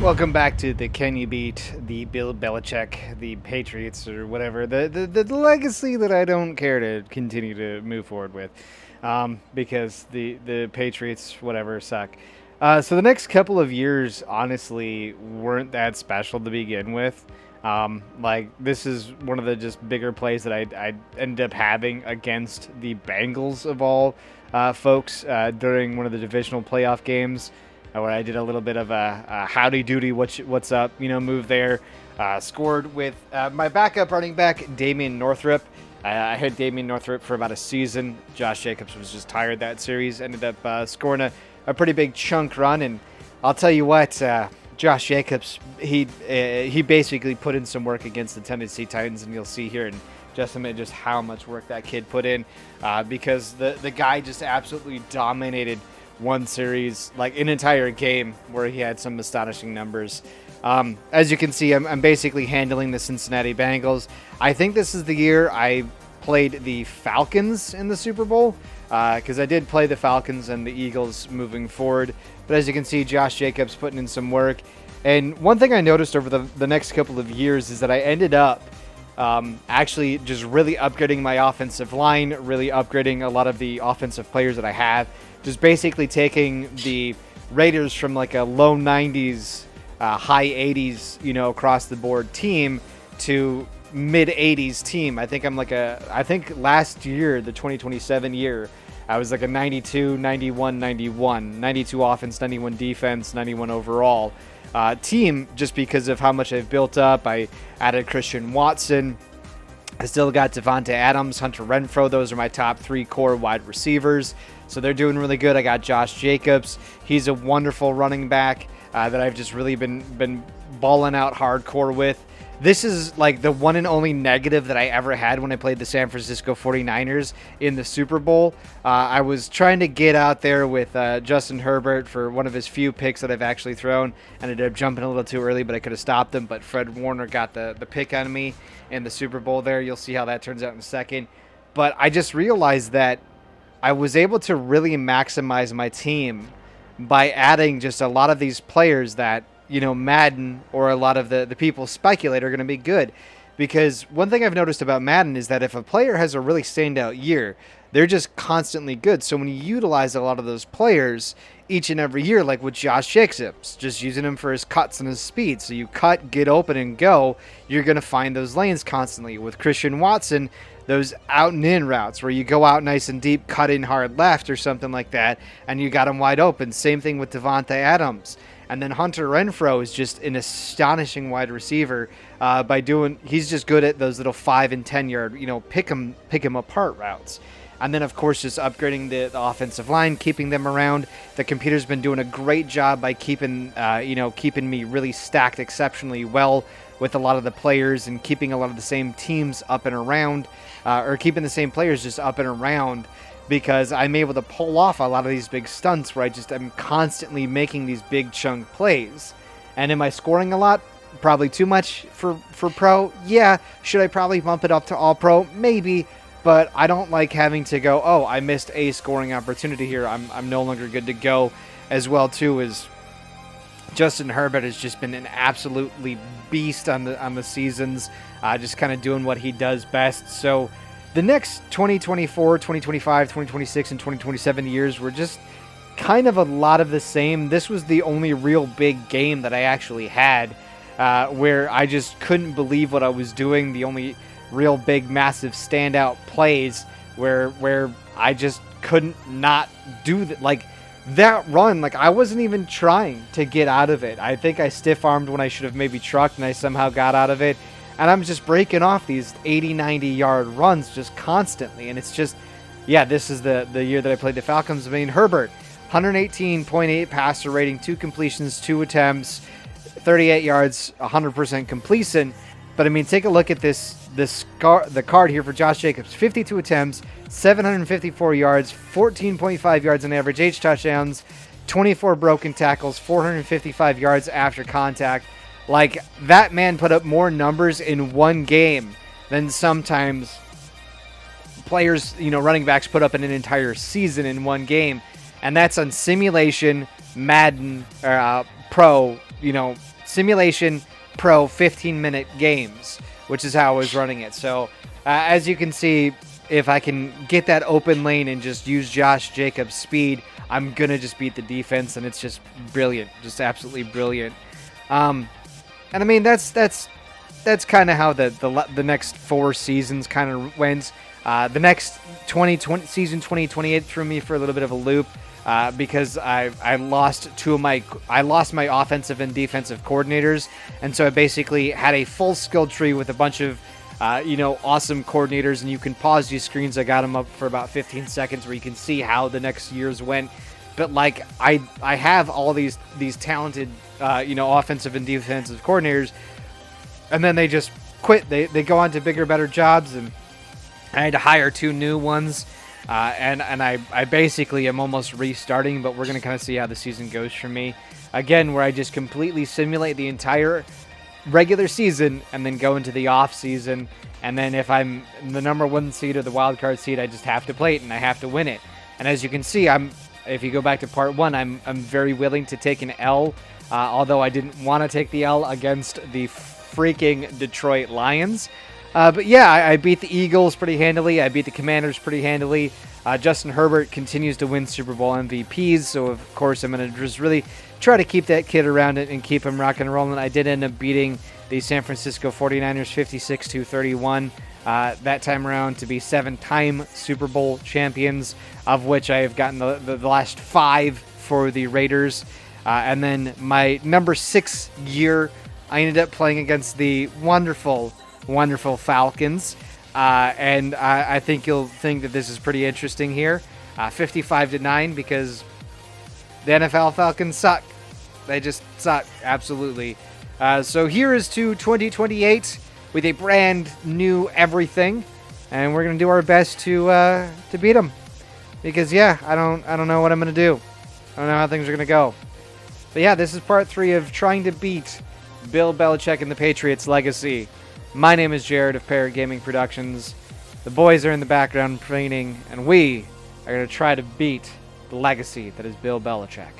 Welcome back to the Can You Beat the Bill Belichick, the Patriots, or whatever, the legacy that I don't care to continue to move forward with, because the Patriots, whatever, suck. So the next couple of years, honestly, weren't that special to begin with. Like, this is one of the just bigger plays that I ended up having against the Bengals of all folks during one of the divisional playoff games, where I did a little bit of a howdy doody, what's up, move there. Scored with my backup running back, Damian Northrup. I had Damian Northrup for about a season. Josh Jacobs was just tired that series. Ended up scoring a pretty big chunk run, and I'll tell you what, Josh Jacobs, he basically put in some work against the Tennessee Titans, and you'll see here in just a minute just how much work that kid put in, because the guy just absolutely dominated one series, like an entire game, where he had some astonishing numbers. As you can see, I'm basically handling the Cincinnati Bengals. I think this is the year I played the Falcons in the Super Bowl, because I did play the Falcons and the Eagles moving forward. But as you can see, Josh Jacobs putting in some work. And one thing I noticed over the next couple of years is that I ended up actually just really upgrading my offensive line, really upgrading a lot of the offensive players that I have. Just basically taking the Raiders from like a low 90s, high 80s, across the board team to mid 80s team. I think I think last year, the 2027 year, I was like a 92, 91, 91, 92 offense, 91 defense, 91 overall team, just because of how much I've built up. I added Christian Watson. I still got Davante Adams, Hunter Renfrow. Those are my top three core wide receivers. So they're doing really good. I got Josh Jacobs. He's a wonderful running back that I've just really been balling out hardcore with. This is like the one and only negative that I ever had when I played the San Francisco 49ers in the Super Bowl. I was trying to get out there with Justin Herbert for one of his few picks that I've actually thrown. Ended up jumping a little too early, but I could have stopped him. But Fred Warner got the pick on me in the Super Bowl there. You'll see how that turns out in a second. But I just realized that I was able to really maximize my team by adding just a lot of these players that, Madden or a lot of the people speculate are going to be good. Because one thing I've noticed about Madden is that if a player has a really standout year, they're just constantly good. So when you utilize a lot of those players each and every year, like with Josh Jacobs, just using him for his cuts and his speed. So you cut, get open, and go. You're going to find those lanes constantly. With Christian Watson, those out and in routes where you go out nice and deep, cut in hard left or something like that, and you got him wide open. Same thing with Davante Adams. And then Hunter Renfrow is just an astonishing wide receiver he's just good at those little 5 and 10 yard, pick him apart routes. And then, of course, just upgrading the offensive line, keeping them around. The computer's been doing a great job by keeping me really stacked exceptionally well with a lot of the players and keeping a lot of the same teams up and around, or keeping the same players just up and around, because I'm able to pull off a lot of these big stunts where I'm constantly making these big chunk plays. And am I scoring a lot? Probably too much for pro. Yeah. Should I probably bump it up to all pro? Maybe. But I don't like having to go, oh, I missed a scoring opportunity here. I'm no longer good to go. As well, too, as Justin Herbert has just been an absolutely beast on the seasons, just kind of doing what he does best. So the next 2024, 2025, 2026, and 2027 years were just kind of a lot of the same. This was the only real big game that I actually had where I just couldn't believe what I was doing. The only real big, massive standout plays where I just couldn't not do that. Like that run, like I wasn't even trying to get out of it. I think I stiff-armed when I should have maybe trucked, and I somehow got out of it. And I'm just breaking off these 80, 90-yard runs just constantly. And it's just, this is the year that I played the Falcons. I mean, Herbert, 118.8 passer rating, 2 completions, 2 attempts, 38 yards, 100% completion. But, I mean, take a look at the card here for Josh Jacobs. 52 attempts, 754 yards, 14.5 yards on average, 8 touchdowns, 24 broken tackles, 455 yards after contact. Like, that man put up more numbers in one game than sometimes players, running backs put up in an entire season in one game. And that's on simulation, Madden, Pro, simulation pro 15-minute games, which is how I was running it. So as you can see, if I can get that open lane and just use Josh Jacobs' speed, I'm going to just beat the defense, and it's just brilliant, just absolutely brilliant. And I mean, that's kind of how the next 4 seasons kind of went. The next season 2028 threw me for a little bit of a loop because I lost my offensive and defensive coordinators, and so I basically had a full skill tree with a bunch of awesome coordinators, and you can pause these screens. I got them up for about 15 seconds where you can see how the next years went. But like I have all these talented offensive and defensive coordinators, and then they just quit. They go on to bigger, better jobs, and I had to hire 2 new ones. And I basically am almost restarting, but we're going to kind of see how the season goes for me. Again, where I just completely simulate the entire regular season and then go into the off season. And then if I'm the number 1 seed or the wild card seed, I just have to play it and I have to win it. And as you can see, if you go back to part 1, I'm very willing to take an L, although I didn't want to take the L against the freaking Detroit Lions. But yeah, I beat the Eagles pretty handily. I beat the Commanders pretty handily. Justin Herbert continues to win Super Bowl MVPs, so of course I'm going to just really try to keep that kid around it and keep him rocking and rolling. I did end up beating the San Francisco 49ers 56-31 that time around to be 7-time Super Bowl champions, of which I have gotten the last 5 for the Raiders. And then my number 6 year, I ended up playing against the wonderful Falcons, and I think you'll think that this is pretty interesting here. 55-9, because the NFL Falcons suck. They just suck, absolutely. So here is to 2028 with a brand new everything, and we're gonna do our best to beat them. Because yeah, I don't know what I'm gonna do. I don't know how things are gonna go. But yeah, this is part 3 of trying to beat Bill Belichick and the Patriots' legacy. My name is Jared of Parrot Gaming Productions. The boys are in the background training, and we are going to try to beat the legacy that is Bill Belichick.